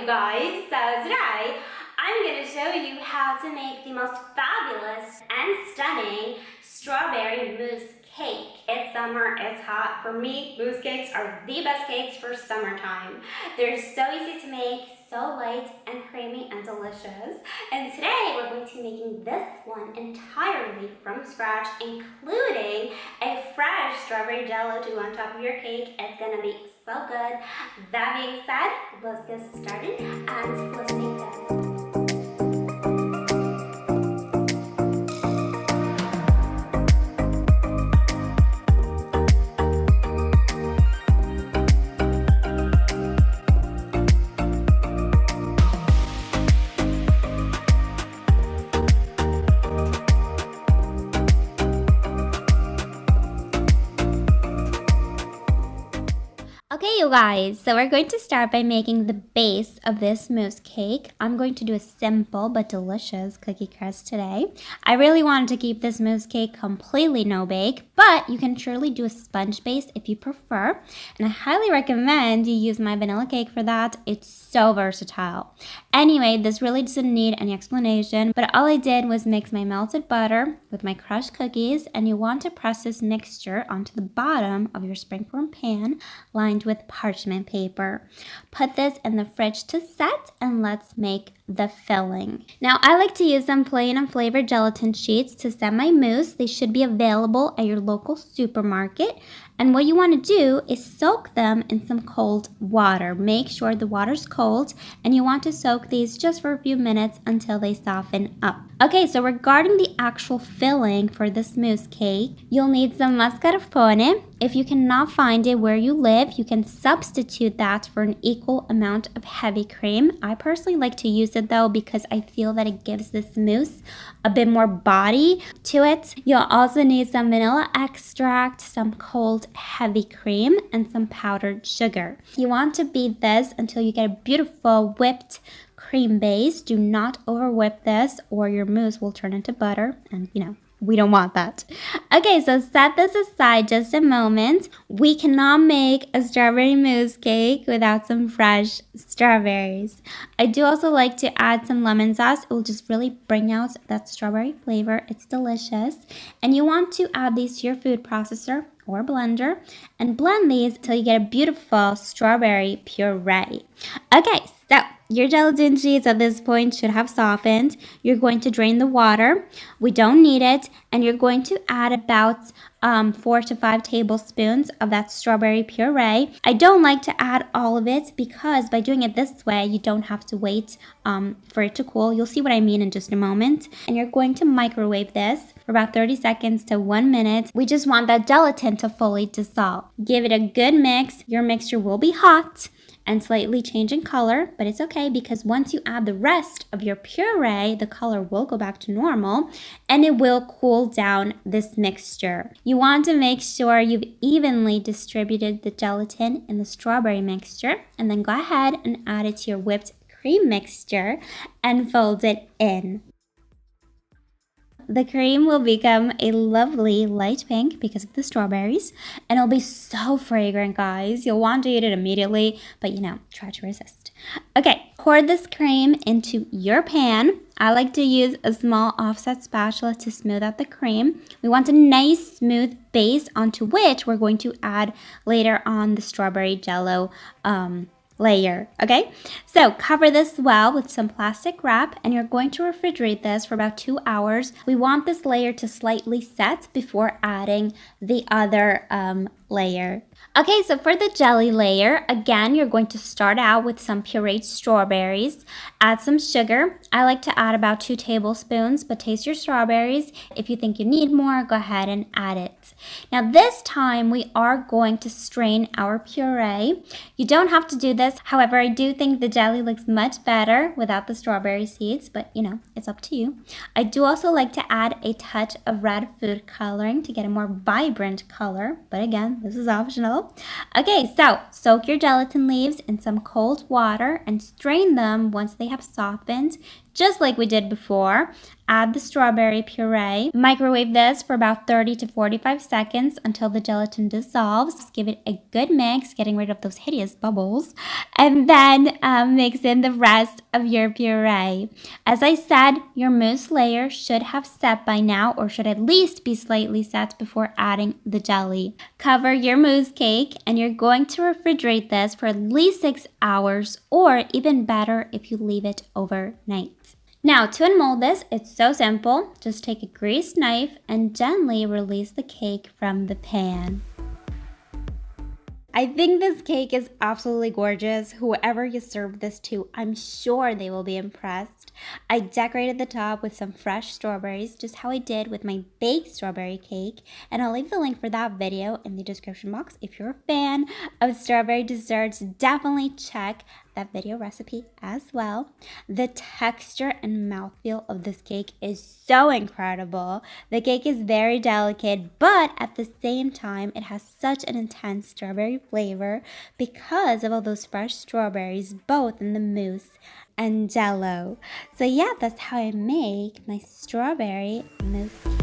you guys. So today I'm going to show you how to make the most fabulous and stunning strawberry mousse cake. It's summer, it's hot. For me, mousse cakes are the best cakes for summertime. They're so easy to make, so light and creamy and delicious. And today we're going to be making this one entirely from scratch, including a fresh strawberry jello to go on top of your cake. It's gonna be so good. That being said, let's get started and let's make this. Okay, you guys, so we're going to start by making the base of this mousse cake. I'm going to do a simple but delicious cookie crust today. I really wanted to keep this mousse cake completely no bake, but you can surely do a sponge base if you prefer. And I highly recommend you use my vanilla cake for that. It's so versatile. Anyway, this really doesn't need any explanation, but all I did was mix my melted butter with my crushed cookies, and you want to press this mixture onto the bottom of your springform pan lined with parchment paper. Put this in the fridge to set, and let's make the filling. Now, I like to use some plain and flavored gelatin sheets to set my mousse. They should be available at your local supermarket. And what you want to do is soak them in some cold water. Make sure the water's cold, and you want to soak these just for a few minutes until they soften up. Okay, so regarding the actual filling for this mousse cake, you'll need some mascarpone. If you cannot find it where you live, you can substitute that for an equal amount of heavy cream. I personally like to use it though because I feel that it gives this mousse a bit more body to it. You'll also need some vanilla extract, some cold heavy cream, and some powdered sugar. You want to beat this until you get a beautiful whipped cream base. Do not over whip this or your mousse will turn into butter, and we don't want that. Okay, so set this aside just a moment. We cannot make a strawberry mousse cake without some fresh strawberries. I do also like to add some lemon zest. It will just really bring out that strawberry flavor. It's delicious. And you want to add these to your food processor or blender and blend these until you get a beautiful strawberry puree. Okay, so your gelatin sheets at this point should have softened. You're going to drain the water. We don't need it. And you're going to add about 4 to 5 tablespoons of that strawberry puree. I don't like to add all of it because by doing it this way, you don't have to wait for it to cool. You'll see what I mean in just a moment. And you're going to microwave this for about 30 seconds to 1 minute. We just want that gelatin to fully dissolve. Give it a good mix. Your mixture will be hot and slightly change in color, but it's okay because once you add the rest of your puree, the color will go back to normal and it will cool down this mixture. You want to make sure you've evenly distributed the gelatin in the strawberry mixture, and then go ahead and add it to your whipped cream mixture and fold it in. The cream will become a lovely light pink because of the strawberries, and it'll be so fragrant, guys. You'll want to eat it immediately, but try to resist. Okay, pour this cream into your pan. I like to use a small offset spatula to smooth out the cream. We want a nice smooth base onto which we're going to add later on the strawberry jello layer. Okay, so cover this well with some plastic wrap, and you're going to refrigerate this for about 2 hours. We want this layer to slightly set before adding the other layer. Okay, so for the jelly layer, again, you're going to start out with some pureed strawberries. Add some sugar. I like to add about 2 tablespoons, but taste your strawberries. If you think you need more, go ahead and add it. Now this time we are going to strain our puree. You don't have to do this. However, I do think the jelly looks much better without the strawberry seeds, but it's up to you. I do also like to add a touch of red food coloring to get a more vibrant color, but again, this is optional. Okay, so soak your gelatin leaves in some cold water and strain them once they have softened just like we did before. Add the strawberry puree. Microwave this for about 30 to 45 seconds until the gelatin dissolves. Just give it a good mix, getting rid of those hideous bubbles. And then mix in the rest of your puree. As I said, your mousse layer should have set by now, or should at least be slightly set before adding the jelly. Cover your mousse cake, and you're going to refrigerate this for at least 6 hours, or even better if you leave it overnight. Now, to unmold this, it's so simple. Just take a greased knife and gently release the cake from the pan. I think this cake is absolutely gorgeous. Whoever you serve this to, I'm sure they will be impressed. I decorated the top with some fresh strawberries, just how I did with my baked strawberry cake, and I'll leave the link for that video in the description box. If you're a fan of strawberry desserts, definitely check that video recipe as well. The texture and mouthfeel of this cake is so incredible. The cake is very delicate, but at the same time, it has such an intense strawberry flavor because of all those fresh strawberries, both in the mousse and jello. So yeah, that's how I make my strawberry mousse cake.